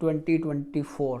2024,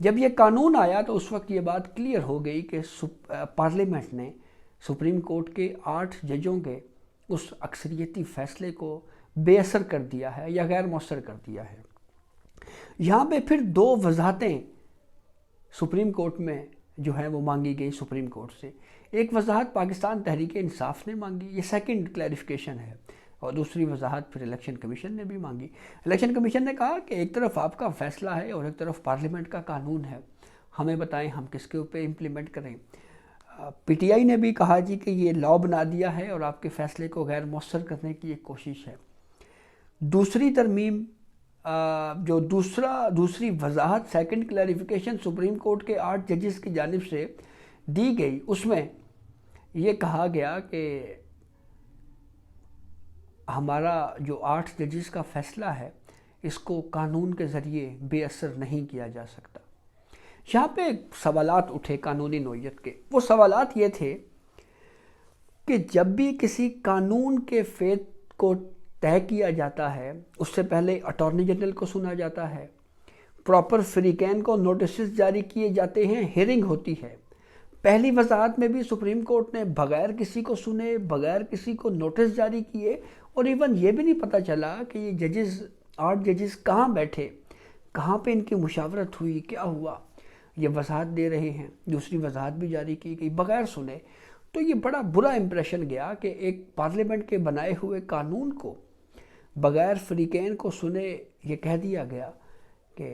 جب یہ قانون آیا تو اس وقت یہ بات کلیئر ہو گئی کہ پارلیمنٹ نے سپریم کورٹ کے 8 ججوں کے اس اکثریتی فیصلے کو بے اثر کر دیا ہے یا غیر مؤثر کر دیا ہے۔ یہاں پہ پھر 2 وضاحتیں سپریم کورٹ میں جو ہے وہ مانگی گئی سپریم کورٹ سے۔ ایک وضاحت پاکستان تحریک انصاف نے مانگی، یہ سیکنڈ کلیریفیکیشن ہے، اور دوسری وضاحت پھر الیکشن کمیشن نے بھی مانگی۔ الیکشن کمیشن نے کہا کہ ایک طرف آپ کا فیصلہ ہے اور ایک طرف پارلیمنٹ کا قانون ہے، ہمیں بتائیں ہم کس کے اوپر امپلیمنٹ کریں۔ پی ٹی آئی نے بھی کہا جی کہ یہ لا بنا دیا ہے اور آپ کے فیصلے کو غیر مؤثر کرنے کی ایک کوشش ہے۔ دوسری ترمیم جو دوسری وضاحت سیکنڈ کلیریفیکیشن سپریم کورٹ کے 8 ججز کی جانب سے دی گئی، اس میں یہ کہا گیا کہ ہمارا جو 8 ججز کا فیصلہ ہے اس کو قانون کے ذریعے بے اثر نہیں کیا جا سکتا۔ یہاں پہ سوالات اٹھے قانونی نوعیت کے۔ وہ سوالات یہ تھے کہ جب بھی کسی قانون کے فیت کو طے کیا جاتا ہے اس سے پہلے اٹارنی جنرل کو سنا جاتا ہے، پراپر فریقین کو نوٹسز جاری کیے جاتے ہیں، ہیئرنگ ہوتی ہے۔ پہلی وضاحت میں بھی سپریم کورٹ نے بغیر کسی کو سنے، بغیر کسی کو نوٹس جاری کیے، اور ایون یہ بھی نہیں پتہ چلا کہ یہ ججز 8 ججز کہاں بیٹھے، کہاں پہ ان کی مشاورت ہوئی، کیا ہوا، یہ وضاحت دے رہے ہیں۔ دوسری وضاحت بھی جاری کی گئی بغیر سنے۔ تو یہ بڑا برا امپریشن گیا کہ ایک پارلیمنٹ کے بنائے ہوئے قانون کو بغیر فریقین کو سنے یہ کہہ دیا گیا کہ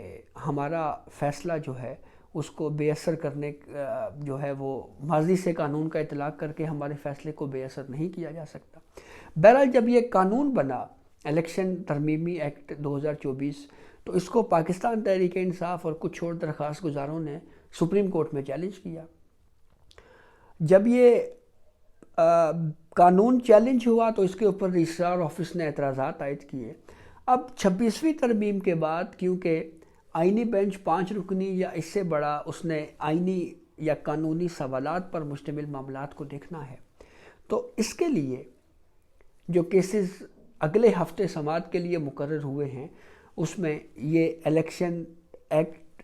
ہمارا فیصلہ جو ہے اس کو بے اثر کرنے جو ہے وہ ماضی سے قانون کا اطلاق کر کے ہمارے فیصلے کو بے اثر نہیں کیا جا سکتا۔ بہرحال جب یہ قانون بنا الیکشن ترمیمی ایکٹ 2024 تو اس کو پاکستان تحریک انصاف اور کچھ اور درخواست گزاروں نے سپریم کورٹ میں چیلنج کیا۔ جب یہ قانون چیلنج ہوا تو اس کے اوپر رجسٹرار آفس نے اعتراضات عائد کیے۔ اب 26ویں ترمیم کے بعد کیونکہ آئینی بینچ 5 رکنی یا اس سے بڑا اس نے آئینی یا قانونی سوالات پر مشتمل معاملات کو دیکھنا ہے، تو اس کے لیے جو کیسز اگلے ہفتے سماعت کے لیے مقرر ہوئے ہیں اس میں یہ الیکشن ایکٹ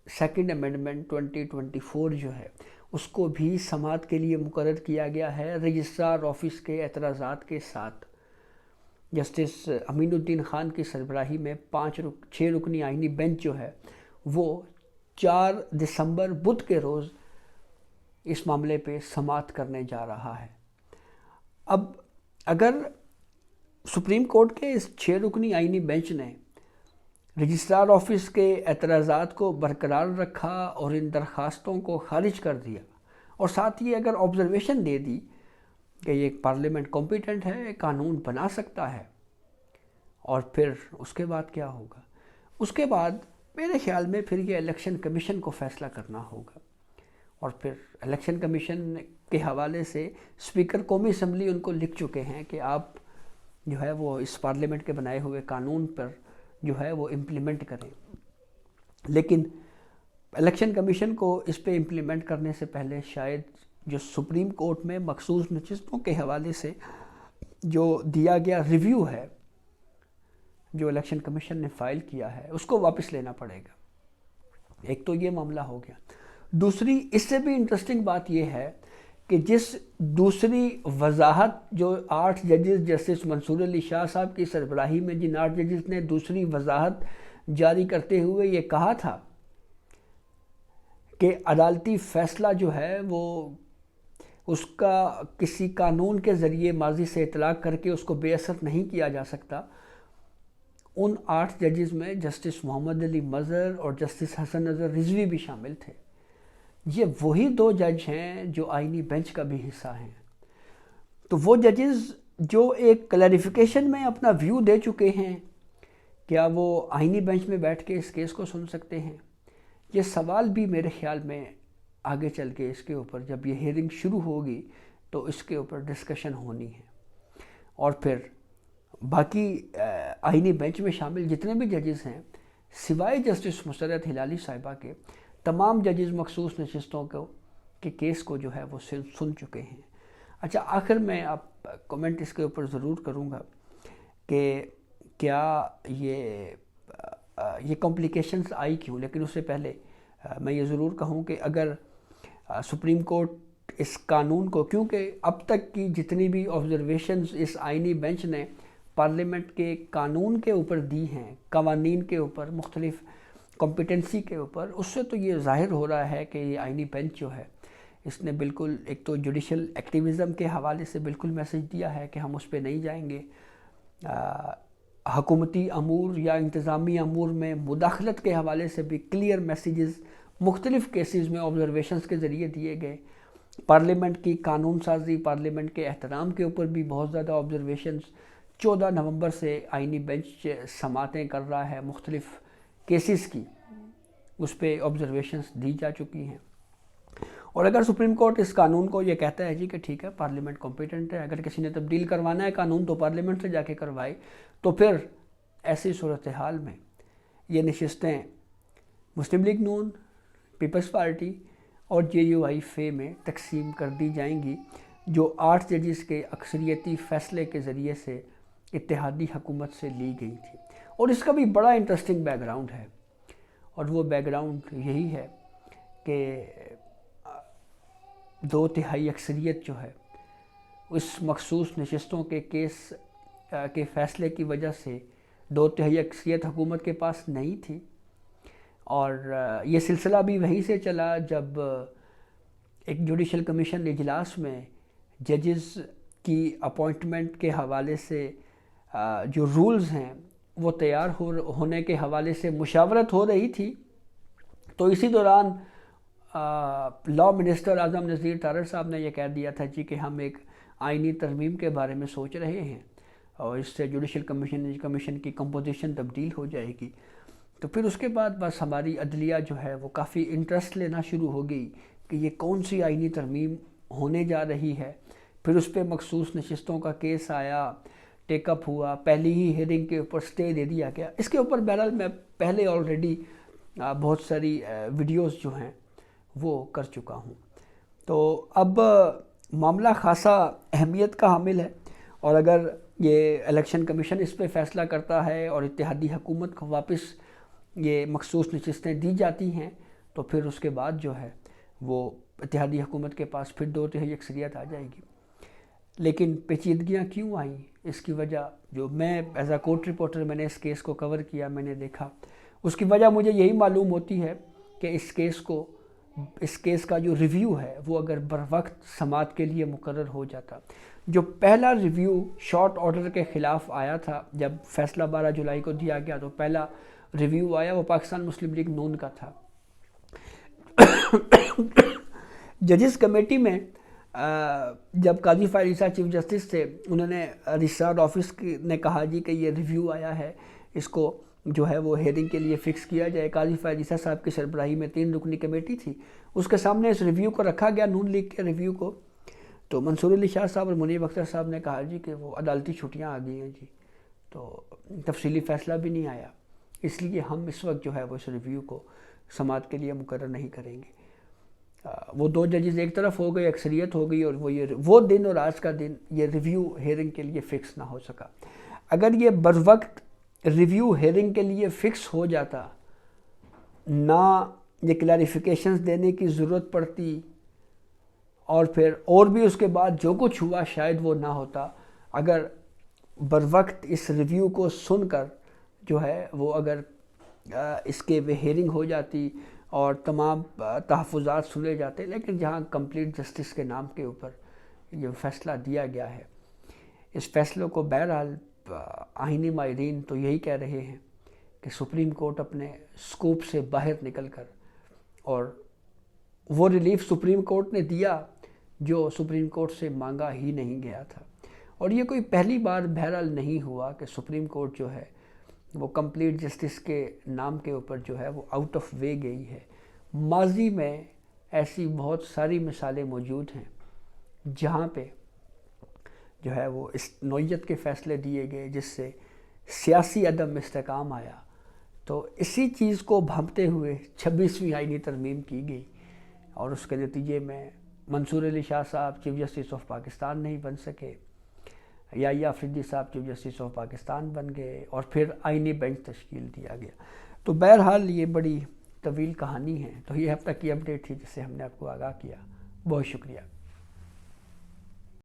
سیکنڈ امینڈمنٹ 2024 جو ہے اس کو بھی سماعت کے لیے مقرر کیا گیا ہے رجسٹرار آفس کے اعتراضات کے ساتھ۔ جسٹس امین الدین خان کی سربراہی میں 6 رکنی آئینی بینچ جو ہے وہ 4 دسمبر بدھ کے روز اس معاملے پہ سماعت کرنے جا رہا ہے۔ اب اگر سپریم کورٹ کے اس 6 رکنی آئینی بینچ نے رجسٹرار آفس کے اعتراضات کو برقرار رکھا اور ان درخواستوں کو خارج کر دیا، اور ساتھ ہی اگر آبزرویشن دے دی کہ یہ پارلیمنٹ کمپیٹنٹ ہے، قانون بنا سکتا ہے، اور پھر اس کے بعد کیا ہوگا؟ اس کے بعد میرے خیال میں پھر یہ الیکشن کمیشن کو فیصلہ کرنا ہوگا، اور پھر الیکشن کمیشن کے حوالے سے اسپیکر قومی اسمبلی ان کو لکھ چکے ہیں کہ آپ جو ہے وہ اس پارلیمنٹ کے بنائے ہوئے قانون پر جو ہے وہ امپلیمنٹ کریں۔ لیکن الیکشن کمیشن کو اس پہ امپلیمنٹ کرنے سے پہلے شاید جو سپریم کورٹ میں مخصوص نشستوں کے حوالے سے جو دیا گیا ریویو ہے جو الیکشن کمیشن نے فائل کیا ہے اس کو واپس لینا پڑے گا۔ ایک تو یہ معاملہ ہو گیا۔ دوسری اس سے بھی انٹرسٹنگ بات یہ ہے کہ جس دوسری وضاحت جو 8 ججز جسٹس منصور علی شاہ صاحب کی سربراہی میں جن 8 ججز نے دوسری وضاحت جاری کرتے ہوئے یہ کہا تھا کہ عدالتی فیصلہ جو ہے وہ اس کا کسی قانون کے ذریعے ماضی سے اطلاق کر کے اس کو بے اثر نہیں کیا جا سکتا، ان 8 ججز میں جسٹس محمد علی مظہر اور جسٹس حسن اظہر رضوی بھی شامل تھے۔ یہ وہی 2 جج ہیں جو آئینی بینچ کا بھی حصہ ہیں۔ تو وہ ججز جو ایک کلیریفیکیشن میں اپنا ویو دے چکے ہیں، کیا وہ آئینی بینچ میں بیٹھ کے اس کیس کو سن سکتے ہیں؟ یہ سوال بھی میرے خیال میں آگے چل کے اس کے اوپر جب یہ ہیئرنگ شروع ہوگی تو اس کے اوپر ڈسکشن ہونی ہے، اور پھر باقی آئینی بینچ میں شامل جتنے بھی ججز ہیں سوائے جسٹس مسرت ہلالی صاحبہ کے تمام ججز مخصوص نشستوں کے کیس کو جو ہے وہ سن چکے ہیں۔ اچھا، آخر میں آپ کمنٹ اس کے اوپر ضرور کروں گا کہ کیا یہ کمپلیکیشنز آئی کیوں، لیکن اس سے پہلے میں یہ ضرور کہوں کہ اگر سپریم کورٹ اس قانون کو، کیونکہ اب تک کی جتنی بھی آبزرویشنز اس آئینی بینچ نے پارلیمنٹ کے قانون کے اوپر دی ہیں، قوانین کے اوپر، مختلف کمپیٹنسی کے اوپر، اس سے تو یہ ظاہر ہو رہا ہے کہ یہ آئینی بینچ جو ہے اس نے بالکل ایک تو جوڈیشل ایکٹیویزم کے حوالے سے بالکل میسج دیا ہے کہ ہم اس پہ نہیں جائیں گے، حکومتی امور یا انتظامی امور میں مداخلت کے حوالے سے بھی کلیئر میسیجز مختلف کیسز میں آبزرویشنز کے ذریعے دیے گئے، پارلیمنٹ کی قانون سازی، پارلیمنٹ کے احترام کے اوپر بھی بہت زیادہ آبزرویشنز 14 نومبر سے آئینی بینچ سماعتیں کر رہا ہے، مختلف کیسز کی اس پہ آبزرویشنز دی جا چکی ہیں۔ اور اگر سپریم کورٹ اس قانون کو یہ کہتا ہے جی کہ ٹھیک ہے پارلیمنٹ کمپیٹنٹ ہے، اگر کسی نے تبدیل کروانا ہے قانون تو پارلیمنٹ سے جا کے کروائے، تو پھر ایسی صورتحال میں یہ نشستیں مسلم لیگ نون، پیپلز پارٹی اور JUI میں تقسیم کر دی جائیں گی، جو 8 ججز کے اکثریتی فیصلے کے ذریعے سے اتحادی حکومت سے لی گئی تھی۔ اور اس کا بھی بڑا انٹرسٹنگ بیک گراؤنڈ ہے، اور وہ بیک گراؤنڈ یہی ہے کہ 2/3 اکثریت جو ہے اس مخصوص نشستوں کے کیس کے فیصلے کی وجہ سے 2/3 اکثریت حکومت کے پاس نہیں تھی، اور یہ سلسلہ بھی وہیں سے چلا جب ایک جوڈیشل کمیشن اجلاس میں ججز کی اپوائنٹمنٹ کے حوالے سے جو رولز ہیں وہ تیار ہونے کے حوالے سے مشاورت ہو رہی تھی، تو اسی دوران لاء منسٹر اعظم نذیر تارڑ صاحب نے یہ کہہ دیا تھا جی کہ ہم ایک آئینی ترمیم کے بارے میں سوچ رہے ہیں اور اس سے جوڈیشل کمیشن کی کمپوزیشن تبدیل ہو جائے گی۔ تو پھر اس کے بعد بس ہماری عدلیہ جو ہے وہ کافی انٹرسٹ لینا شروع ہو گئی کہ یہ کون سی آئینی ترمیم ہونے جا رہی ہے۔ پھر اس پہ مخصوص نشستوں کا کیس آیا، ٹیک اپ ہوا، پہلی ہی ہیئرنگ کے اوپر سٹے دے دیا گیا۔ اس کے اوپر بہرحال میں پہلے آلریڈی بہت ساری ویڈیوز جو ہیں وہ کر چکا ہوں۔ تو اب معاملہ خاصا اہمیت کا حامل ہے، اور اگر یہ الیکشن کمیشن اس پہ فیصلہ کرتا ہے اور اتحادی حکومت کو واپس یہ مخصوص نشستیں دی جاتی ہیں، تو پھر اس کے بعد جو ہے وہ اتحادی حکومت کے پاس پھر 2/3 اکثریت آ جائے گی۔ لیکن پیچیدگیاں کیوں آئیں، اس کی وجہ جو میں ایز اے کورٹ رپورٹر میں نے اس کیس کو کور کیا، میں نے دیکھا، اس کی وجہ مجھے یہی معلوم ہوتی ہے کہ اس کیس کا جو ریویو ہے وہ اگر بر وقت سماعت کے لیے مقرر ہو جاتا۔ جو پہلا ریویو شارٹ آرڈر کے خلاف آیا تھا، جب فیصلہ 12 جولائی کو دیا گیا تو پہلا ریویو آیا، وہ پاکستان مسلم لیگ نون کا تھا۔ ججز کمیٹی میں جب قاضی فائز عیسیٰ چیف جسٹس تھے، انہوں نے رجسٹرار آفس نے کہا جی کہ یہ ریویو آیا ہے، اس کو جو ہے وہ ہیئرنگ کے لیے فکس کیا جائے۔ قاضی فائز عیسیٰ صاحب کی سربراہی میں 3 رکنی کمیٹی تھی، اس کے سامنے اس ریویو کو رکھا گیا، نون لیگ کے ریویو کو۔ تو منصور علی شاہ صاحب اور منیب اختر صاحب نے کہا جی کہ وہ عدالتی چھٹیاں آ گئی ہیں جی، تو تفصیلی فیصلہ بھی نہیں آیا، اس لیے ہم اس وقت جو ہے وہ اس ریویو کو سماعت کے لیے مقرر نہیں کریں گے۔ وہ 2 ججز ایک طرف ہو گئے، اکثریت ہو گئی، اور وہ دن اور آج کا دن یہ ریویو ہیئرنگ کے لیے فکس نہ ہو سکا۔ اگر یہ بر وقت ریویو ہیئرنگ کے لیے فکس ہو جاتا، نہ یہ کلیریفیکیشنز دینے کی ضرورت پڑتی، اور پھر اور بھی اس کے بعد جو کچھ ہوا شاید وہ نہ ہوتا، اگر بر وقت اس ریویو کو سن کر جو ہے وہ اگر اس کے ہیئرنگ ہو جاتی اور تمام تحفظات سنے جاتے، لیکن جہاں کمپلیٹ جسٹس کے نام کے اوپر یہ فیصلہ دیا گیا ہے، اس فیصلوں کو بہرحال آئینی ماہرین تو یہی کہہ رہے ہیں کہ سپریم کورٹ اپنے سکوپ سے باہر نکل کر، اور وہ ریلیف سپریم کورٹ نے دیا جو سپریم کورٹ سے مانگا ہی نہیں گیا تھا۔ اور یہ کوئی پہلی بار بہرحال نہیں ہوا کہ سپریم کورٹ جو ہے وہ کمپلیٹ جسٹس کے نام کے اوپر جو ہے وہ آؤٹ آف وے گئی ہے۔ ماضی میں ایسی بہت ساری مثالیں موجود ہیں جہاں پہ جو ہے وہ اس نوعیت کے فیصلے دیے گئے جس سے سیاسی عدم استحکام آیا۔ تو اسی چیز کو بھانپتے ہوئے 26ویں آئینی ترمیم کی گئی، اور اس کے نتیجے میں منصور علی شاہ صاحب چیف جسٹس آف پاکستان نہیں بن سکے، یحییٰ آفریدی صاحب چیف جسٹس آف پاکستان بن گئے، اور پھر آئینی بینچ تشکیل دیا گیا۔ تو بہرحال یہ بڑی طویل کہانی ہے۔ تو یہ اب تک کی اپڈیٹ تھی جس سے ہم نے آپ کو آگاہ کیا۔ بہت شکریہ۔